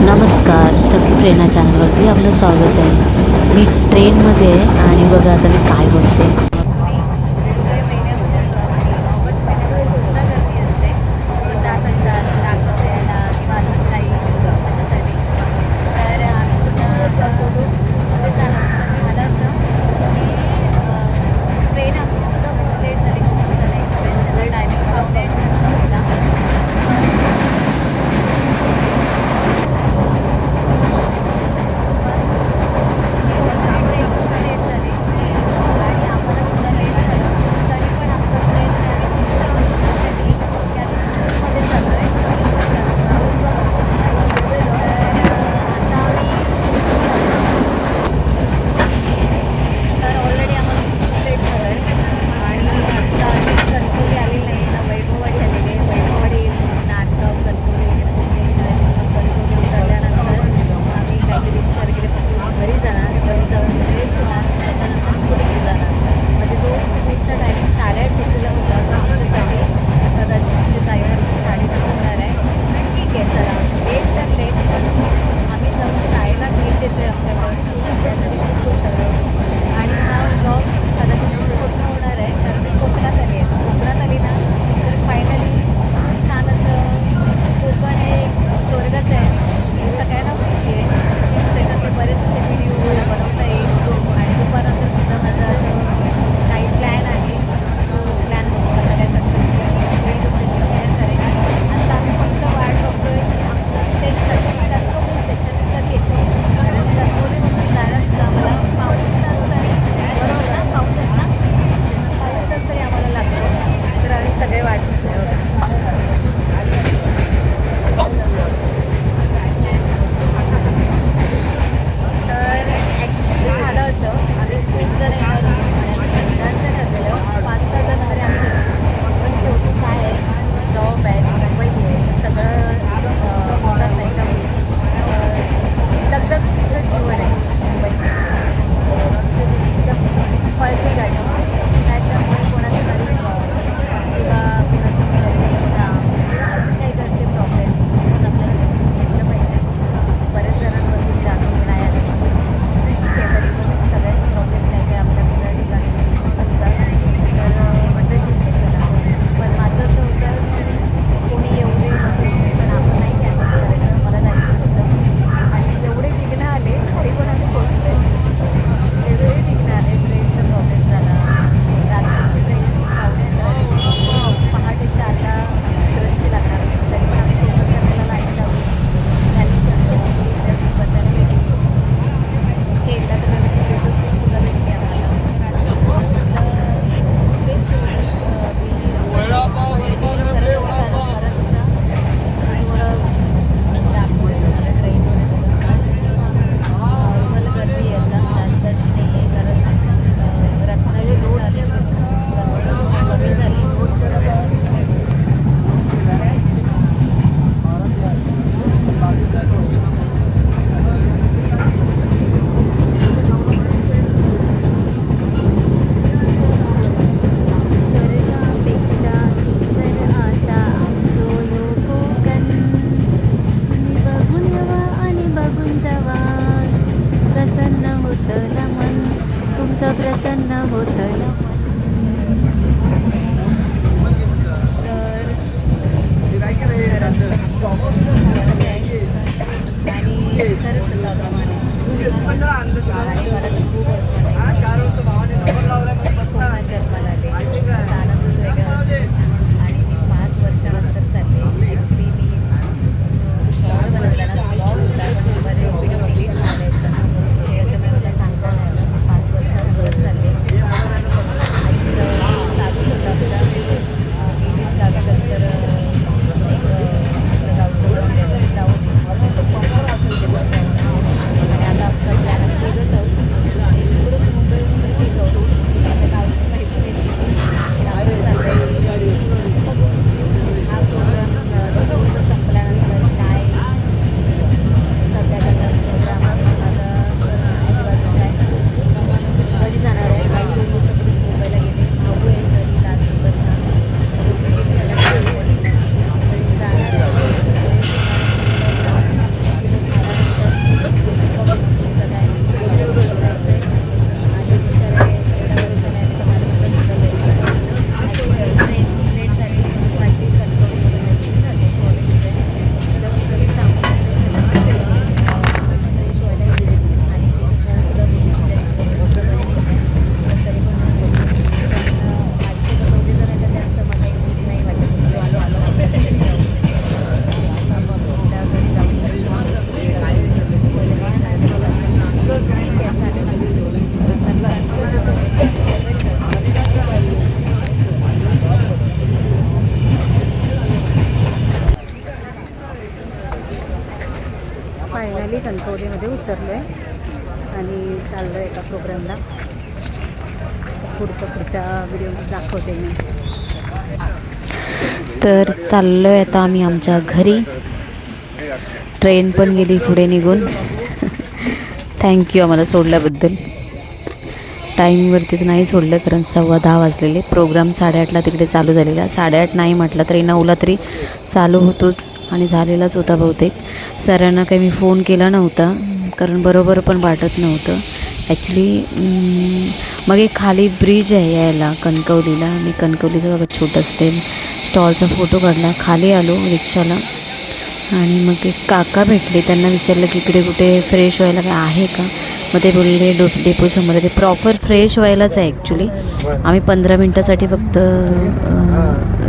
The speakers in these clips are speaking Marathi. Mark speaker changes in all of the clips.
Speaker 1: नमस्कार, सखी प्रेरणा चॅनलवरती आपलं स्वागत आहे. मी ट्रेनमध्ये आहे आणि बघा आता मी काय बोलते.
Speaker 2: जुलै महिन्यामध्ये असं आणि ऑगस्ट महिन्यामध्ये सुद्धा गर्दी असते. लोकं जात असतात नागपूर यायला किंवा असंच काही अशासाठी. तर आम्ही सुद्धा मध्ये झालं असं की ट्रेन आमची सुद्धा खूप लेट झाली. कोकणकन्या एक्सप्रेस त्याचा टायमिंग पावणे 8 नंतर लेट झाली आणि आम्हाला
Speaker 3: फायनली कणकवलीमध्ये उतरलो आहे आणि चाललो आहे एका प्रोग्रामला. पुढच्या व्हिडिओमध्ये दाखवते मी.
Speaker 1: तर चाललो आहे आता आम्ही आमच्या घरी. ट्रेन पण गेली पुढे निघून. थँक्यू आम्हाला सोडल्याबद्दल. टाईमवरती तर नाही सोडलं कारण 10:15 वाजलेले. प्रोग्राम 8:30ला तिकडे चालू झालेला. 8:30 नाही म्हटलं तरी 9ला तरी चालू होतोच आणि झालेलाच होता बहुतेक. सरांना काही मी फोन केला नव्हता कारण बरोबर पण वाटत नव्हतं ॲक्च्युली. मग एक खाली ब्रिज आहे यायला कणकवलीला. मी कणकवलीचं बघा छोटंसं ते स्टॉलचा फोटो काढला. खाली आलो रिक्षाला आणि मग एक काका भेटले. त्यांना विचारलं की इकडे कुठे फ्रेश व्हायला काय आहे का. मग ते बोलले डेपोसमोर. ते प्रॉपर फ्रेश व्हायलाच आहे ॲक्च्युली. आम्ही 15 मिनटासाठी फक्त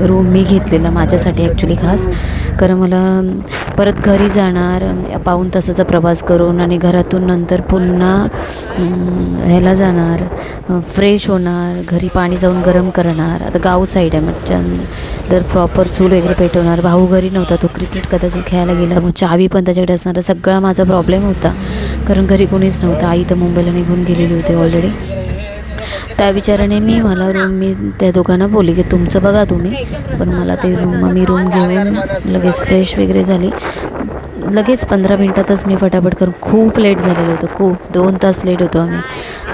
Speaker 1: रूम मी घेतलेला माझ्यासाठी ॲक्च्युली खास. कारण मला परत घरी जाणार पाऊण तासाचा प्रवास करून आणि घरातून नंतर पुन्हा ह्याला जाणार, फ्रेश होणार, घरी पाणी जाऊन गरम करणार. आता गाव साईड आहे मग तर प्रॉपर चूल वगैरे पेटवणार. भाऊ घरी नव्हता, तो क्रिकेट कदाचित खेळायला गेला. मग चावी पण त्याच्याकडे असणार. सगळा माझा प्रॉब्लेम होता कारण घरी कोणीच नव्हतं. आई तर मुंबईला निघून गेलेली होती ऑलरेडी. त्या विचाराने मी त्या दोघांना बोलली की तुमचं बघा तुम्ही, पण मला ते मी रूम घेऊन लगेच फ्रेश वगैरे झाली. लगेच 15 मिनटातच मी फटाफट करून. खूप लेट झालेलं होतं, खूप 2 तास लेट होतो आम्ही.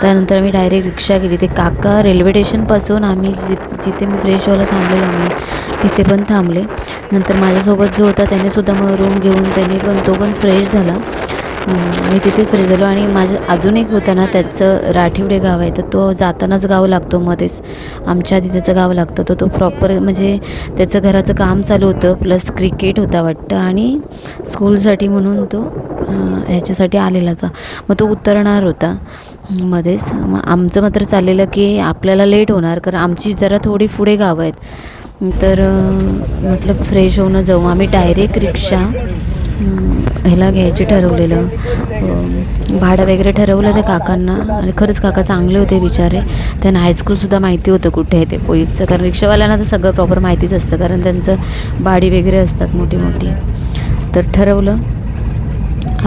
Speaker 1: त्यानंतर आम्ही डायरेक्ट रिक्षा केली. ते काका रेल्वे स्टेशनपासून आम्ही जिथे मी फ्रेश व्हायला थांबलेलो आम्ही तिथे पण थांबले. नंतर माझ्यासोबत जो होता त्यानेसुद्धा मग रूम घेऊन तो पण फ्रेश झाला. आम्ही तिथेच फ्रेश झालो. आणि माझं अजून एक होतं ना, त्याचं राठिवडे गाव आहे तर तो जातानाच गाव लागतो मध्येच. आमच्या आधी त्याचं गाव लागतं. तर तो प्रॉपर म्हणजे त्याचं घराचं काम चालू होतं प्लस क्रिकेट होता वाटतं आणि स्कूलसाठी म्हणून तो ह्याच्यासाठी आलेला होता. मग तो उतरणार होता मध्येच. मग आमचं मात्र चाललेलं की आपल्याला लेट होणार कारण आमची जरा थोडी पुढे गावं आहेत. तर म्हटलं फ्रेश होऊन जाऊ. आम्ही डायरेक्ट रिक्षा ह्याला घ्यायचे ठरवलेलं. भाडं वगैरे ठरवलं त्या काकांना. आणि खरंच काका चांगले होते बिचारे. त्यांना हायस्कूलसुद्धा माहिती होतं कुठे आहे ते पोईपचं. कारण रिक्षावाल्यांना तर सगळं प्रॉपर माहितीच असतं कारण त्यांचं बाडी वगैरे असतात मोठी मोठी. तर ठरवलं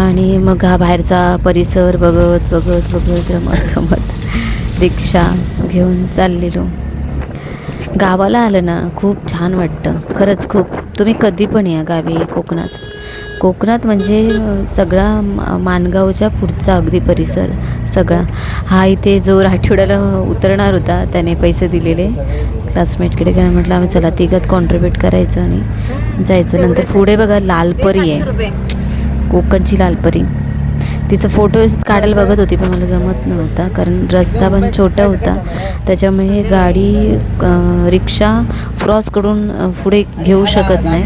Speaker 1: आणि मग हा बाहेरचा परिसर बघत रमत रिक्षा घेऊन चाललेलो. गावाला आलं ना खूप छान वाटतं खरंच खूप. तुम्ही कधी पण या गावी कोकणात म्हणजे सगळा माणगावच्या पुढचा अगदी परिसर सगळा. हा इथे जो राठोड्याला उतरणार होता त्याने पैसे दिलेले क्लासमेटकडे. कारण म्हटलं आम्ही चला तिघात कॉन्ट्रीब्यूट करायचं आणि जायचं. नंतर पुढे बघा लालपरी आहे, कोकणची लालपरी. तिचं फोटो काढायला बघत होती पण मला जमत नव्हता कारण रस्ता पण छोटा होता. त्याच्यामुळे गाडी रिक्षा क्रॉस करून पुढे घेऊ शकत नाही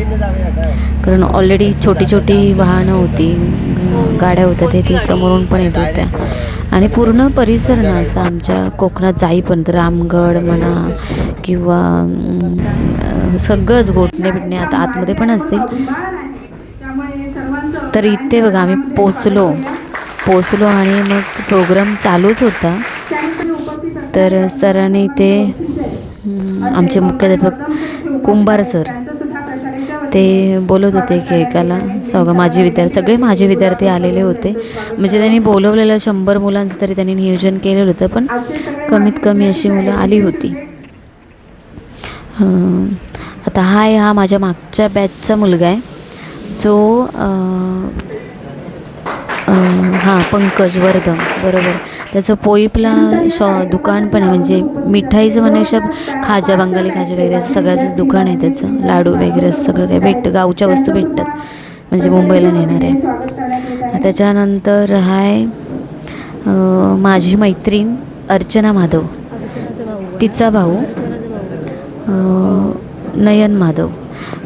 Speaker 1: कारण ऑलरेडी छोटी वाहनं होती, गाड्या होत्या ती समोरून पण येत होत्या. आणि पूर्ण परिसर ना असं आमच्या कोकणात जाईपर्यंत रामगड म्हणा किंवा सगळंच गोठणे बिटणे आता आतमध्ये पण असतील. तर इथे बघा आम्ही पोचलो आणि मग प्रोग्राम चालूच होता. तर सरांनी ते आमचे मुख्याध्यापक कुंभार सर ते बोलत होते की एकाला सगळे माझे विद्यार्थी आलेले होते. म्हणजे त्यांनी बोलवलेलं 100 मुलांचं तरी त्यांनी नियोजन केलेलं होतं पण कमीत कमी अशी मुलं आली होती. आता हा माझ्या मागच्या बॅचचा मुलगा आहे जो पंकज वर्धम बरोबर. त्याचं पोईपला दुकान पण आहे म्हणजे मिठाईचं म्हणायचं खाजा, बंगाली खाजा वगैरे असं सगळ्याचंच दुकान आहे त्याचं. लाडू वगैरे सगळं काही भेटतं, गावच्या वस्तू भेटतात म्हणजे मुंबईला नेणार आहे. त्याच्यानंतर माझी मैत्रीण अर्चना माधव, तिचा भाऊ नयन माधव.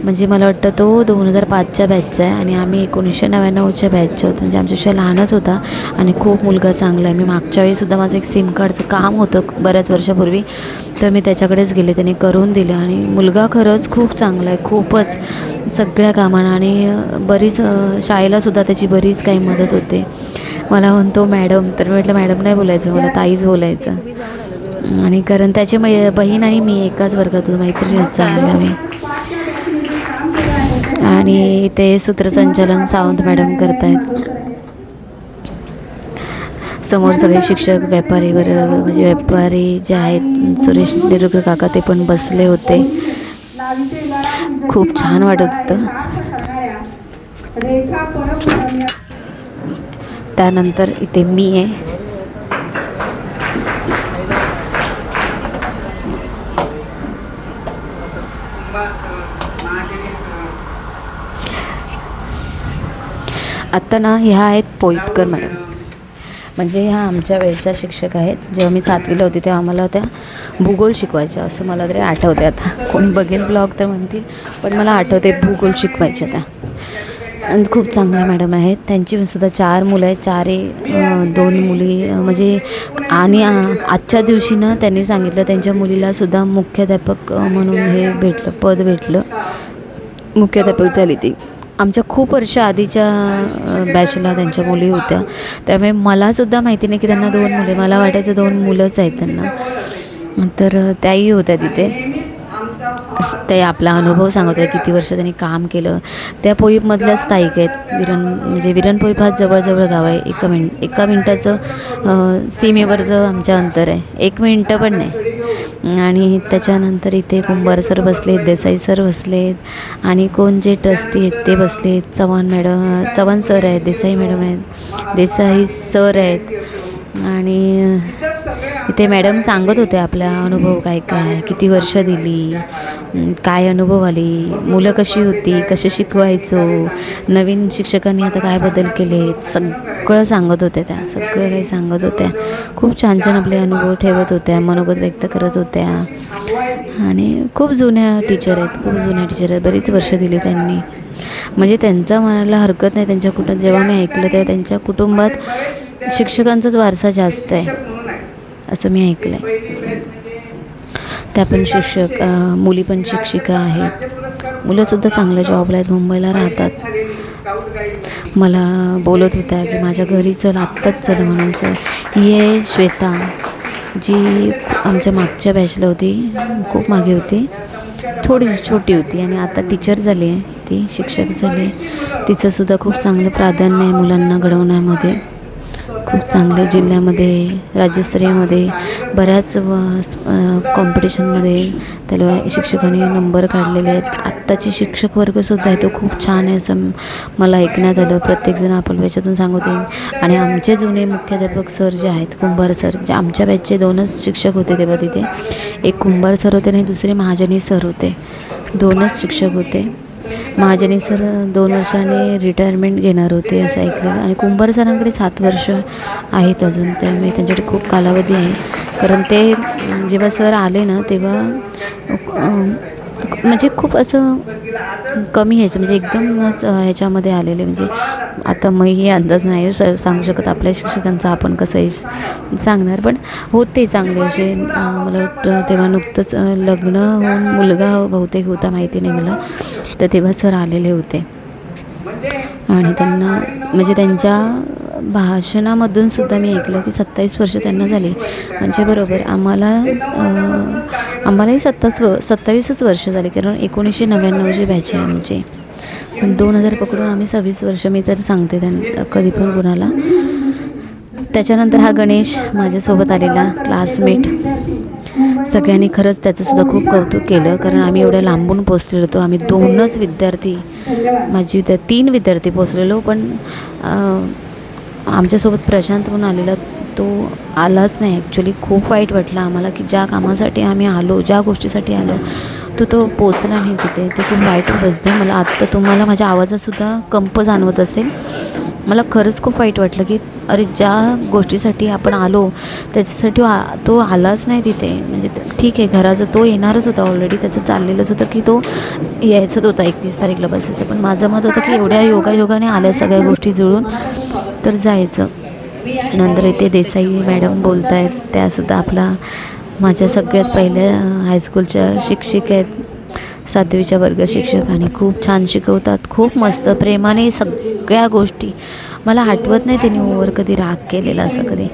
Speaker 1: म्हणजे मला वाटतं तो 2005च्या बॅचचा आहे आणि आम्ही 1999च्या बॅचचे होतो. म्हणजे आमच्यापेक्षा लहानच होता आणि खूप मुलगा चांगला आहे. मी मागच्या वेळीसुद्धा माझं एक सिम कार्डचं काम होतं बऱ्याच वर्षापूर्वी तर मी त्याच्याकडेच गेले, त्याने करून दिलं. आणि मुलगा खरंच खूप चांगला आहे, खूपच सगळ्या कामानं. आणि बरीच शाळेलासुद्धा त्याची बरीच काही मदत होते. मला म्हणतो मॅडम, तर मी म्हटलं मॅडम नाही बोलायचं, मला ताईच बोलायचं. आणि कारण त्याची बहीण आणि मी एकाच वर्गात होतो, मैत्रिणी चांगल्या मी. आणि ते सूत्रसंचालन सावंत मॅडम करत आहेत. समोर सगळे शिक्षक व्यापारी वर्ग म्हणजे व्यापारी जे आहेत सुरेश दिरुगर काका ते पण बसले होते. खूप छान वाटत होतं. त्यानंतर इथे मी आहे. आत्ता ना ह्या आहेत पोईटकर मॅडम, म्हणजे ह्या आमच्या वेळच्या शिक्षक आहेत. जेव्हा मी 7वीला होती तेव्हा आम्हाला त्या भूगोल शिकवायच्या, असं मला तरी आठवते. आता कोणी बघेल ब्लॉग तर म्हणतील, पण मला आठवते भूगोल शिकवायच्या त्या. आणि खूप चांगल्या मॅडम आहेत. त्यांची सुद्धा 4 मुलं आहेत, 2 मुली म्हणजे. आणि आजच्या दिवशी ना त्यांनी सांगितलं त्यांच्या मुलीलासुद्धा मुख्याध्यापक म्हणून हे भेटलं, पद भेटलं, मुख्याध्यापक झाली ती. आमच्या खूप वर्ष आधीच्या बॅचला त्यांच्या मुली होत्या, त्यामुळे मलासुद्धा माहिती नाही की त्यांना 2 मुले, मला वाटायचं 2 मुलंच आहेत त्यांना. तर त्याही होत्या तिथे. ते आपला अनुभव सांगत होते, किती वर्ष त्यांनी काम केलं. त्या पोईपमधल्याच स्थायिक आहेत. म्हणजे विरण पोईप हा जवळजवळ गाव आहे. 1 मिनटाचं सीमेवरचं आमच्या अंतर आहे, 1 मिनटं पण नाही. आणि त्याच्यानंतर इथे कुंभार सर बसलेत, देसाई सर बसलेत, आणि कोण जे ट्रस्टी आहेत ते बसलेत. चव्हाण सर आहेत, देसाई मॅडम आहेत, देसाई सर आहेत. आणि इथे मॅडम सांगत होते आपला अनुभव काय काय, किती वर्ष दिली, काय अनुभव आली, मुलं कशी होती, कसे शिकवायचो, नवीन शिक्षकांनी आता काय बदल केले, सगळं सांगत होत्या त्या. सगळं काही सांगत होत्या. खूप छान छान आपले अनुभव ठेवत होत्या, मनोगत व्यक्त करत होत्या. आणि खूप जुन्या टीचर आहेत, खूप जुन्या टीचर आहेत. बरीच वर्ष दिली त्यांनी. म्हणजे त्यांचा म्हणायला हरकत नाही. त्यांच्या जेव्हा मी ऐकलं तेव्हा त्यांच्या कुटुंबात शिक्षकांचाच वारसा जास्त आहे असं मी ऐकलं आहे. त्या पण शिक्षक, मुली पण शिक्षिका आहेत. मुलंसुद्धा चांगल्या जॉबला आहेत, मुंबईला राहतात. मला बोलत होत्या की माझ्या घरी चल, आत्ताच चल म्हणून. सर ही आहे श्वेता, जी आमच्या मागच्या बॅचला होती, खूप मागे होती, थोडीशी छोटी होती आणि आता टीचर झाली आहे, ती शिक्षक झाली. तिचंसुद्धा खूप चांगलं प्राधान्य आहे मुलांना घडवण्यामध्ये. खूप चांगले जिल्ह्यामध्ये, राज्यस्तरीयमध्ये बऱ्याच कॉम्पिटिशनमध्ये त्याला शिक्षकांनी नंबर काढलेले आहेत. आत्ताची शिक्षक वर्गसुद्धा आहे तो खूप छान आहे असं मला ऐकण्यात आलं. प्रत्येकजण आपल्या बॅच्यातून सांगत आहे. आणि आमचे जुने मुख्याध्यापक सर जे आहेत, कुंभार सर, जे आमच्या बॅचचे 2च शिक्षक होते तेव्हा तिथे. एक कुंभार सर होते आणि दुसरे महाजनी सर होते. 2च शिक्षक होते. महाजनी सर 2 वर्षांनी रिटायरमेंट घेणार होते असं ऐकलेलं. आणि कुंभार सरांकडे 7 वर्ष आहेत अजून, त्यामुळे त्यांच्याकडे खूप कालावधी आहे. कारण ते जेव्हा सर आले ना तेव्हा म्हणजे खूप असं कमी ह्याचं, म्हणजे एकदमच ह्याच्यामध्ये आलेले. म्हणजे आता मगही अंदाज नाही सांगू शकत आपल्या शिक्षकांचा, आपण कसंही सांगणार, पण होते चांगले असे. मला वाटतं तेव्हा नुकतंच लग्न होऊन मुलगा बहुतेक होता, माहिती नाही मला. तर तेव्हा सर आलेले होते. आणि त्यांना म्हणजे त्यांच्या भाषणामधून सुद्धा मी ऐकलं की 27 वर्ष त्यांना झाली. म्हणजे बरोबर आम्हालाही 27च वर्ष झाली, कारण 1999ची बॅच आहे आमची. पण 2000 पकडून आम्ही 26 वर्ष, मी तर सांगते त्यांना कधी पण कुणाला. त्याच्यानंतर हा गणेश माझ्यासोबत आलेला क्लासमेट. सगळ्यांनी खरंच त्याचंसुद्धा खूप कौतुक केलं, कारण आम्ही एवढ्या लांबून पोचलेलो होतो. आम्ही 2च विद्यार्थी, 3 विद्यार्थी पोचलेलो. पण आमच्यासोबत प्रशांत म्हणून आलेला, तो आलाच नाही. ॲक्च्युली खूप वाईट वाटलं आम्हाला की ज्या कामासाठी आम्ही आलो, ज्या गोष्टीसाठी आलो, तो पोचला नाही तिथे. ते खूप वाईट वाटतं मला. आत्ता तुम्हाला माझ्या आवाजातसुद्धा कंप जाणवत असेल. मला खरंच खूप वाईट वाटलं की अरे, ज्या गोष्टीसाठी आपण आलो त्याच्यासाठी तो आलाच नाही तिथे. म्हणजे ठीक आहे, घराचं तो येणारच होता ऑलरेडी, त्याचं चाललेलंच होतं की तो यायचंच होता 31 तारीखला बसायचं. पण माझं मत होतं की एवढ्या योगायोगाने आल्या सगळ्या गोष्टी जुळून तर जायचं. नंतर इथे देसाई मॅडम बोलत आहेत, त्यासुद्धा माझ्या सगळ्यात पहिल्या हायस्कूलच्या शिक्षिका आहेत, 7वीच्या वर्ग शिक्षक. आणि खूप छान शिकवतात, खूप मस्त प्रेमाने सगळ्या गोष्टी. मला आठवत नाही त्यांनी ओव्हर कधी राग केलेला असं कधी.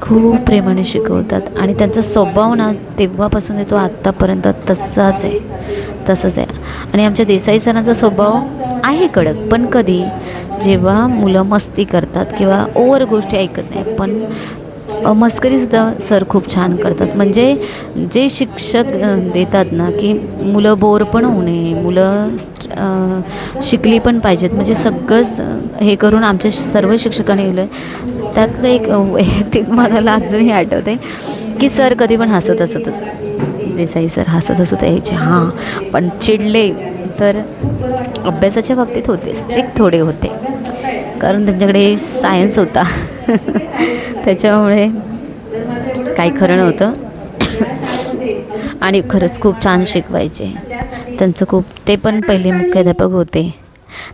Speaker 1: खूप प्रेमाने शिकवतात आणि त्यांचा स्वभाव ना तेव्हापासून ते तो आत्तापर्यंत तसाच आहे. आणि आमच्या देसाई सरांचा स्वभाव आहे कडक, पण कधी जेव्हा मुलं मस्ती करतात किंवा ओव्हर गोष्टी ऐकत नाही, पण मस्करीसुद्धा सर खूप छान करतात. म्हणजे जे शिक्षक देतात ना की मुलं बोर पण होऊ नये, मुलं शिकली पण पाहिजेत, म्हणजे सगळंच हे करून आमच्या सर्व शिक्षकांनी केलं. त्यातलं एक वैयक्तिक मला अजूनही आठवते की सर कधी पण हसतच देसाई सर हसत यायचे. हां, पण चिडले तर अभ्यासाच्या बाबतीत होते स्ट्रिक्ट थोडे होते, कारण त्यांच्याकडे सायन्स होता त्याच्यामुळे काही खरं नव्हतं. आणि खरंच खूप छान शिकवायचे. त्यांचं खूप, ते पण पहिले मुख्याध्यापक होते.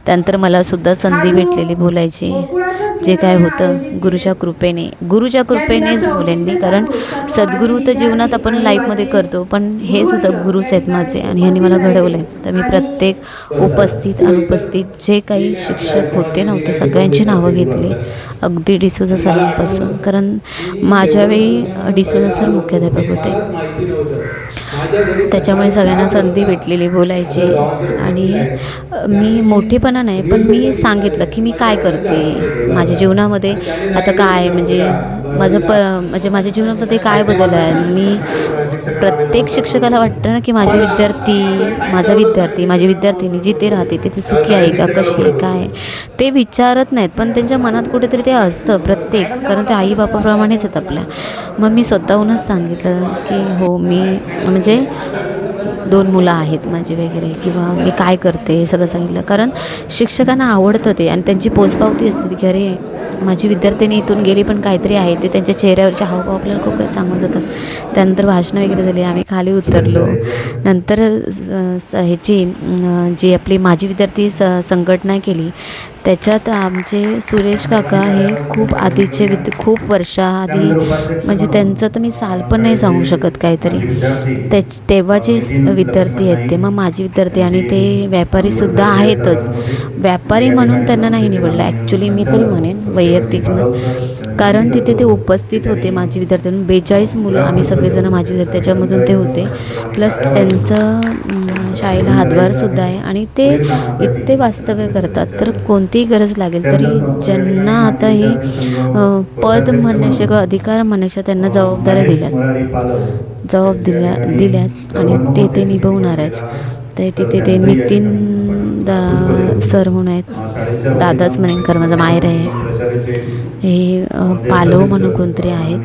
Speaker 1: त्यानंतर मला सुद्धा संधी भेटलेली बोलायची. जे काय होतं गुरुच्या कृपेनेच बोलेन मी, कारण सद्गुरू तर जीवनात आपण लाईफमध्ये करतो, पण हे सुद्धा गुरुच आहेत माझे आणि ह्यांनी मला घडवलं आहे. तर मी प्रत्येक उपस्थित अनुपस्थित जे काही शिक्षक होते नव्हते सगळ्यांची नावं घेतली, अगदी डिसोजा सरांपासून, कारण माझ्या वेळी डिसोजा सर मुख्याध्यापक होते. त्याच्यामुळे सगळ्यांना संधी भेटलेली बोलायची. आणि मी मोठेपणा नाही, पण मी सांगितलं की मी काय करते माझ्या जीवनामध्ये आता, काय म्हणजे माझ्या जीवनामध्ये काय बदल आहे. मी प्रत्येक शिक्षकाला वाटतं ना की माझी विद्यार्थिनी जिथे राहते तिथे सुखी आहे का, कशी आहे, काय, ते विचारत नाहीत, पण त्यांच्या मनात कुठेतरी ते असतं प्रत्येक, कारण ते आई बापाप्रमाणेच आहेत आपल्या. मग मी स्वतःहूनच सांगितलं की हो, मी म्हणजे 2 मुलं आहेत माझी वगैरे, किंवा मी काय करते हे सगळं सांगितलं. कारण शिक्षकांना आवडतं ते आणि त्यांची पोचपावती असते की अरे माझी विद्यार्थिनी इथून गेली, पण काहीतरी आहे ते त्यांच्या चेहऱ्यावरचे हावभाव आपल्याला खूप काही सांगून जातात. त्यानंतर भाषणं वगैरे झाली, आम्ही खाली उतरलो. नंतर ह्याची जी आपली माझी विद्यार्थी संघटना केली, त्याच्यात आमचे सुरेश काका हे खूप आधीचे खूप वर्षाआधी, म्हणजे त्यांचं तर मी साल पण नाही सांगू शकत काहीतरी, तेव्हाचे विद्यार्थी आहेत ते. मग माझे विद्यार्थी, आणि ते व्यापारीसुद्धा आहेतच. व्यापारी म्हणून त्यांना नाही निवडलं ॲक्च्युली, मी तरी म्हणेन वैयक्तिक, कारण तिथे ते उपस्थित होते माझे विद्यार्थी. 42 मुलं आम्ही सगळेजण माझे विद्यार्थी, त्याच्यामधून ते होते. प्लस त्यांचं शाळेला हातभारसुद्धा आहे आणि ते इतके वास्तव्य करतात. तर कोणतीही गरज लागेल तरी ज्यांना आता हे पद म्हणण्याचे किंवा अधिकार म्हणण्याच्या त्यांना जबाबदाऱ्या दिल्यात आणि ते निभवणार आहेत. तर तिथे ते नितीन सर म्हणून आहेत, दादाच म्हणेन कारण माझा माहेर आहे. हे पालव म्हणून कोणतरी आहेत.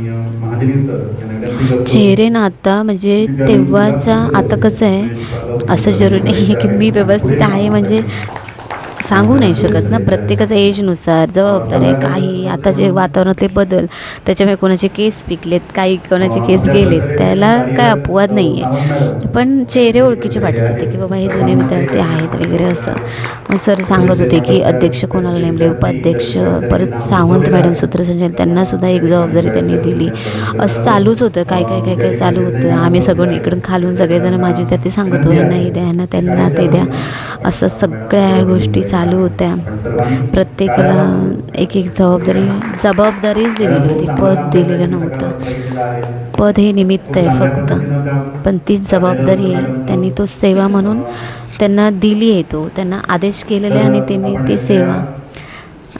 Speaker 1: चेहरे ना आता म्हणजे तेव्हाचा, आता कसं आहे असं जरूर नाही आहे की मी व्यवस्थित आहे म्हणजे सांगू नाही शकत ना, प्रत्येकाचा एजनुसार जबाबदारी काही. आता जे वातावरणातले बदल, त्याच्यामुळे कोणाचे केस पिकलेत, कोणाचे केस गेलेत, त्याला काय अपवाद नाही आहे. पण चेहरे ओळखीचे वाटत होते की बाबा हे जुने विद्यार्थी आहेत वगैरे असं. मग सर सांगत होते की अध्यक्ष कोणाला नेमले, उपाध्यक्ष, परत सावंत मॅडम सूत्रसंचालन, त्यांनासुद्धा एक जबाबदारी त्यांनी दिली. असं चालूच होतं, काय चालू होतं. आम्ही सगळं इकडून खालून सगळेजण माझे विद्यार्थी सांगत हो, यांना हे द्या, यांना त्यांना ते द्या, असं सगळ्या गोष्टी चालू होत्या. प्रत्येकाला एक जबाबदारीच दिलेली होती, पद दिलेलं नव्हतं. पद हे निमित्त आहे फक्त, पण तीच जबाबदारी आहे. त्यांनी तो सेवा म्हणून त्यांना दिली आहे, तो त्यांना आदेश केलेला आहे आणि त्यांनी ती सेवा,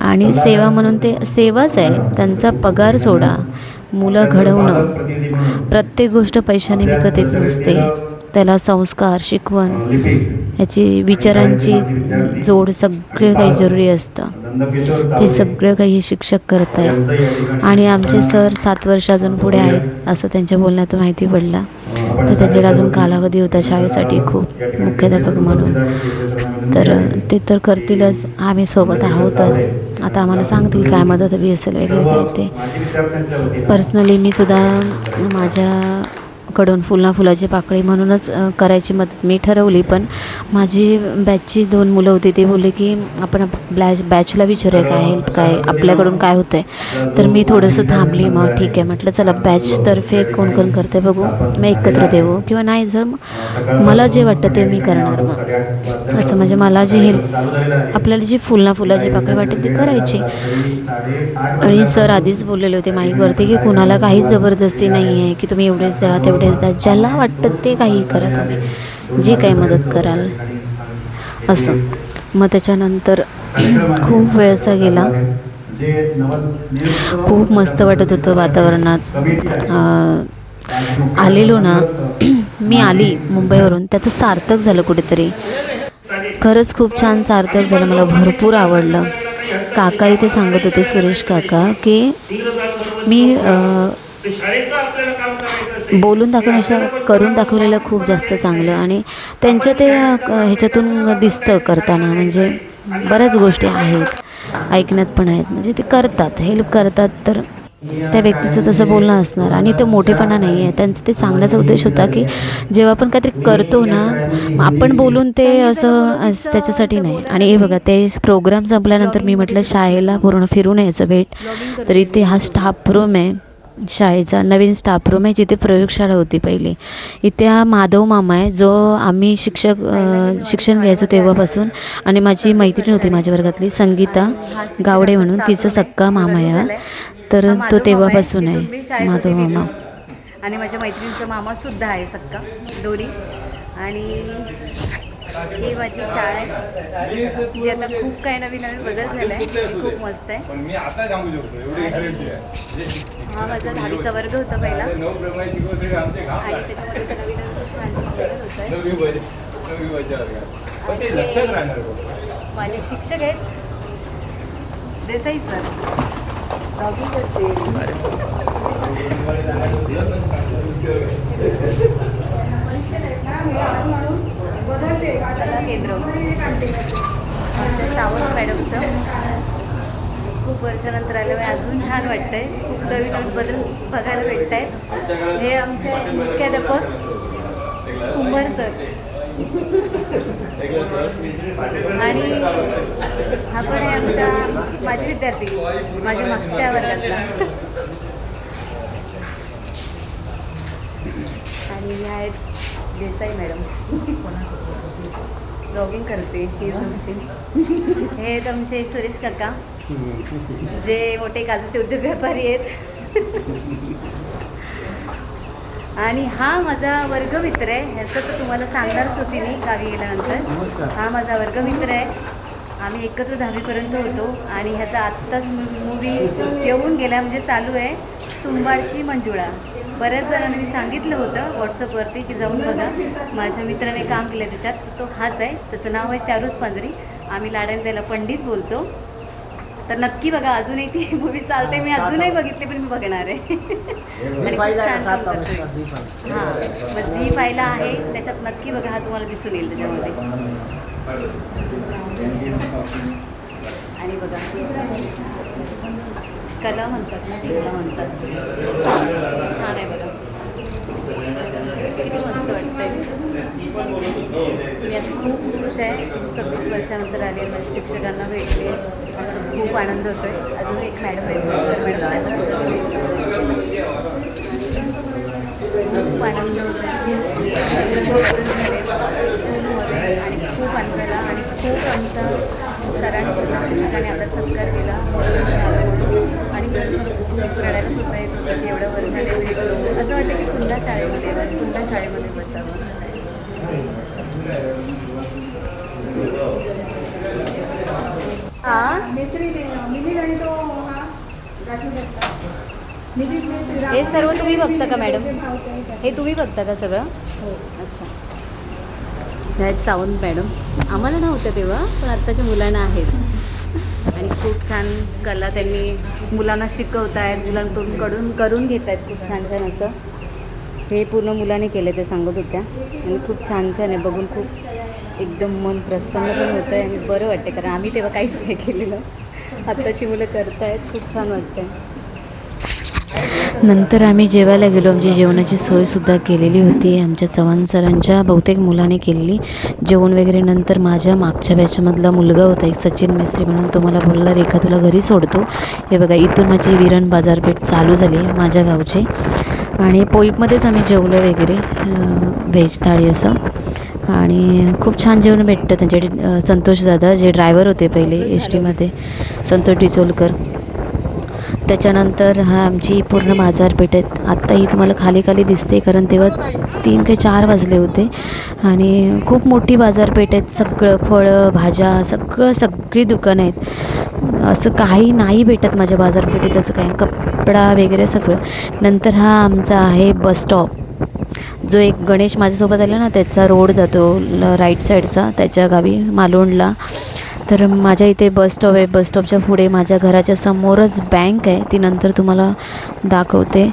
Speaker 1: आणि सेवा म्हणून ते सेवाच आहे. त्यांचा पगार सोडा, मुलं घडवणं, प्रत्येक गोष्ट पैशाने विकत येत नसते. त्याला संस्कार, शिकवण, ह्याची विचारांची जोड सगळे काही जरुरी असतं. ते सगळं काही शिक्षक करत आहेत. आणि आमचे सर 7 वर्ष अजून पुढे आहेत असं त्यांच्या बोलण्यातून माहिती पडलं. तर त्यांच्याकडे अजून कालावधी होता शाळेसाठी खूप, मुख्याध्यापक म्हणून. तर ते तर करतीलच, आम्ही सोबत आहोतच. आता आम्हाला सांगतील काय मदत हवी असेल वगैरे काय ते. पर्सनली मी सुद्धा माझ्या कडून फुलाची पाकळी म्हणूनच करायची मदत मी ठरवली. पण माझी बॅचची 2 मुलं होती, ते बोलले की आपण बॅचला विचारूया काय हेल्प काय आपल्याकडून काय होतं आहे. तर मी थोडंसं थांबली. मग ठीक आहे म्हटलं चला बॅचतर्फे कोण करते बघू, मग एकत्र देऊ किंवा नाही, जर मला जे वाटतं ते मी करणार. मग असं म्हणजे मला जी हेल्प आपल्याला जी फुलाची पाकळी वाटेल ती करायची. आणि सर आधीच बोललेले होते माईकवरती की कुणाला काहीच जबरदस्ती नाही आहे की तुम्ही एवढेच द्या तेवढेच द्या, ज्याला वाटतं ते काही करा, तुम्ही जी काही मदत कराल असं. मग त्याच्यानंतर खूप वेळसा गेला, खूप मस्त वाटत होतं वातावरणात. आलेलो ना मी आली मुंबईवरून, त्याचं सार्थक झालं कुठेतरी. खरंच खूप छान सार्थक झालं, मला भरपूर आवडलं. काका इथे सांगत होते, सुरेश काका, की मी बोलून दाखवण्यापेक्षा करून दाखवलेलं खूप जास्त चांगलं. आणि त्यांच्या ते ह्याच्यातून दिसतं करताना, म्हणजे बऱ्याच गोष्टी आहेत ऐकण्यात पण आहेत, म्हणजे ते करतात, हेल्प करतात. तर त्या व्यक्तीचं तसं बोलणं असणार. आणि तो मोठेपणा नाही आहे त्यांचं, ते सांगण्याचा उद्देश होता की जेव्हा आपण काहीतरी करतो ना, आपण बोलून ते असं त्याच्यासाठी नाही. आणि हे बघा, ते प्रोग्राम संपल्यानंतर मी म्हटलं शाळेला पूर्ण फिरून यायचं भेट. तर इथे हा स्टाफ रूम आहे, शाळेचा नवीन स्टाफ रूम आहे, जिथे प्रयोगशाळा होती पहिली. इथे हा माधव मामा आहे, जो आम्ही शिक्षण घ्यायचो तेव्हापासून. आणि माझी मैत्रीण होती माझ्या वर्गातली संगीता गावडे म्हणून, तिचा सक्का मामा आहे. तर तो तेव्हापासून आहे माधव मामा.
Speaker 3: आणि माझ्या मैत्रिणीचा मामा सुद्धा आहे सक्का, दोरी. आणि ही माझी शाळा आहे, जी आता खूप काही नवीन बदल झाला आहे, खूप मस्त आहे. हा माझा 10वीचा वर्ग होता पहिला, आणि त्याच्यामध्ये माझे शिक्षक आहेत देसाई सर. केंद्र सावंत मॅडमचं खूप वर्षानंतर आल्यामुळे अजून छान वाटतंय. खूप नवीन बदल बघायला भेटत आहेत. हे आमचे मुख्याध्यापक कुंभार सर. आणि हा पण आहे आमचा माझे विद्यार्थी, माझ्या मागच्या वर्गातला. आणि हे आहेत देसाई मॅडम, ब्लॉगिंग करते ही तुमची. हे तुमचे सुरेश काका, जे मोठे काजूचे उद्योग व्यापारी आहेत. आणि हा माझा वर्गमित्र आहे, ह्याचं तर तुम्हाला सांगणारच होती मी गावी गेल्यानंतर. हा माझा वर्गमित्र आहे, आम्ही एकत्र 10वीपर्यंत होतो. आणि ह्याचा आत्ताच मूवी येऊन गेला, म्हणजे चालू आहे, तुंबाडची मंजुळा. बऱ्याच जणांनी मी सांगितलं होतं व्हॉट्सअपवरती की जाऊन बघा. माझ्या मित्राने काम केलं त्याच्यात, तो हाच आहे. त्याचं नाव आहे चारूस पांजरी, आम्ही लाडाने त्याला पंडित बोलतो. तर नक्की बघा, अजूनही ती मूवी चालते, मी अजूनही बघितली, पण मी बघणार आहे. आणि खूप छान काम करते. हां, मग झी5 आहे, त्याच्यात नक्की बघा, हा तुम्हाला दिसून येईल त्याच्यामध्ये. आणि बघा कला म्हणतात ना, ती कला म्हणतात, छान आहे बघा, किती मस्त वाटतंय. मी असं खूप खुश आहे, 26 वर्षानंतर आले, माझ्या शिक्षकांना भेटले, खूप आनंद होतो आहे. अजून एक मॅडम आहेत, तर मॅडम त्यांना सुद्धा खूप आनंद होतो स्कूलमध्ये. आणि खूप आनंद झाला. आणि खूप आमचा सरांनी सुद्धा शिक्षकाने आता सत्कार केला. आणि खरंच मला खूप रडायला सुद्धा येत होतं की एवढ्या वर्षाने भेटलो. असं वाटतं की पुन्हा शाळेमध्ये बसावं. हे सर्व तुम्ही बघता का मॅडम? हे तुम्ही बघता का सगळं? हो. अच्छा. ह्या आहेत सावंत मॅडम. आम्हाला नव्हतं तेव्हा, पण आत्ताच्या मुलांना आहेत. आणि खूप छान कला त्यांनी मुलांना शिकवत आहेत, मुलांकडून करून घेत आहेत खूप छान छान असं. हे पूर्ण मुलांनी केलं ते सांगत होत्या. आणि खूप छान छान आहे, बघून खूप एकदम मन प्रसन्न पण होतं आहे आणि बरं वाटते, कारण आम्ही तेव्हा काहीच नाही केलेलं. आत्ताची मुलं करत आहेत, खूप छान वाटतं आहे.
Speaker 1: नंतर आम्ही जेवायला गेलो. आमची जेवणाची सोयसुद्धा केलेली होती आमच्या चव्हाण सरांच्या बहुतेक मुलाने केलेली. जेवण वगैरे नंतर माझ्या मागच्या बॅचमधला मुलगा होता एक सचिन मेस्त्री म्हणून, तो मला बोलला रेखा तुला घरी सोडतो. हे बघा इथून माझी विरण बाजारपेठ चालू झाली आहे माझ्या गावची. आणि पोईपमध्येच आम्ही जेवलो वगैरे, व्हेज थाळी असं. आणि खूप छान जेवण भेटतं त्यांच्याकडे. संतोष दादा जे ड्रायव्हर होते पहिले एस टीमध्ये, संतोष डिचोलकर. त्याच्यानंतर हा आमची पूर्ण बाजारपेठ आहेत. आत्ताही तुम्हाला खाली खाली दिसते कारण तेव्हा 3 काही 4 वाजले होते. आणि खूप मोठी बाजारपेठ आहेत. सगळं फळं भाज्या सगळी दुकानं आहेत. असं काही नाही भेटत माझ्या बाजारपेठेत असं काही, कपडा वगैरे सगळं. नंतर हा आमचा आहे बस स्टॉप. जो एक गणेश माझ्यासोबत आला ना त्याचा रोड जातो राईट साईडचा त्याच्या गावी मालवणला. तर माझ्या इथे बस स्टॉप आहे. बस स्टॉपच्या पुढे माझ्या घराच्या समोरच बँक आहे. ती नंतर तुम्हाला दाखवते.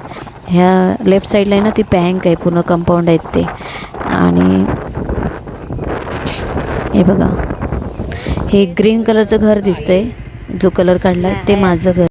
Speaker 1: ह्या लेफ्ट साईडला आहे ना ती बँक आहे, पूर्ण कंपाऊंड आहेत ते. आणि हे बघा हे ग्रीन कलरचं घर दिसतंय, जो कलर काढला आहे ते माझं घर.